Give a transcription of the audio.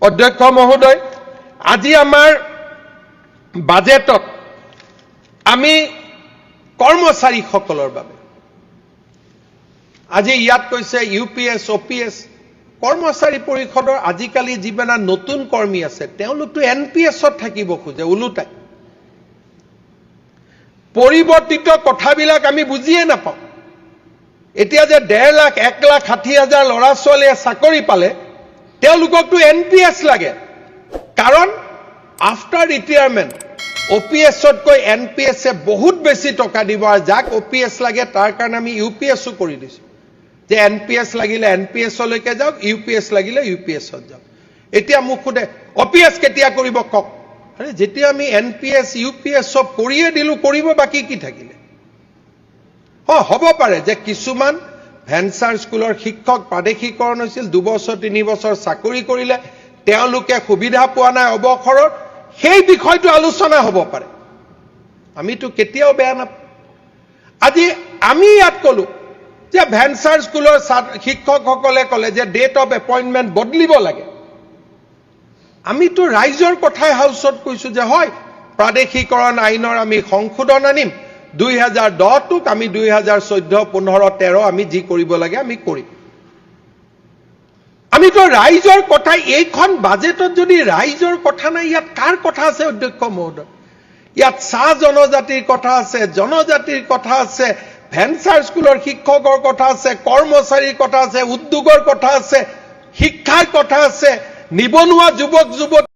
অধ্যক্ষ মহোদয়, আজি আমাৰ বাজেটত আমি কৰ্মচাৰীসকলৰ বাবে আজি ইয়াত কৈছে ইউপিএছ অপিএছ কৰ্মচাৰী পৰিষদৰ আজিকালি যিমানা নতুন কৰ্মী আছে তেওঁলোকতো এনপিএছত থাকিব খোজে ওলোটাই পৰিৱৰ্তিত কথাবিলাক আমি বুজিয়ে নাপাওঁ এতিয়া যে 1.5 লাখ 1,60,000 ল'ৰা ছোৱালীয়ে চাকৰি পালে তেওঁলোককতো এনপিএছ লাগে কাৰণ আফটাৰ ৰিটায়াৰমেন্ট ওপিএছতকৈ এনপিএছে বহুত বেছি টকা দিব আৰু যাক ওপিএছ লাগে তাৰ কাৰণে আমি ইউপিএছও কৰি দিছো যে এনপিএছ লাগিলে এনপিএছলৈকে যাওক ইউপিএছ লাগিলে ইউপিএছত যাওক এতিয়া মোক খুদে ওপিএছ কেতিয়া কৰিব কক আৰে যেতিয়া আমি এনপিএছ ইউপিএছ সব কৰিয়ে দিলো কৰিব বাকি কি থাকিলে হ'ব পাৰে যে কিছুমান ভেঞ্চাৰ স্কুলৰ শিক্ষক প্ৰাদেশিকৰণ হৈছিল 2 বছৰ 3 বছৰ চাকৰি কৰিলে তেওঁলোকে সুবিধা পোৱা নাই অবখৰৰ সেই বিষয়টো আলোচনা হ'ব পাৰে আমিতো কেতিয়াও বেয়া না আজি আমি ইয়াত কলো যে ভেঞ্চাৰ স্কুলৰ শিক্ষকসকলে কলে যে ডেট অফ এপইন্টমেন্ট বদলিব লাগে আমিতো ৰাইজৰ কথাই হাউসত কৈছো যে হয় প্ৰাদেশিকৰণ আইনৰ আমি সংশোধন আনিম 2010 টোক আমি 2014 15 13 আমি যি কৰিব লাগে আমি কৰিম আমিতো ৰাইজৰ কথা এইখন বাজেটত যদি ৰাইজৰ কথা নাই ইয়াত কাৰ কথা আছে অধ্যক্ষ মহোদয় ইয়াত চাহ জনজাতিৰ কথা আছে জনজাতিৰ কথা আছে ভেঞ্চাৰ স্কুলৰ শিক্ষকৰ কথা আছে কৰ্মচাৰীৰ কথা আছে উদ্যোগৰ কথা আছে শিক্ষাৰ কথা আছে নিবনুৱা যুৱক যুৱতী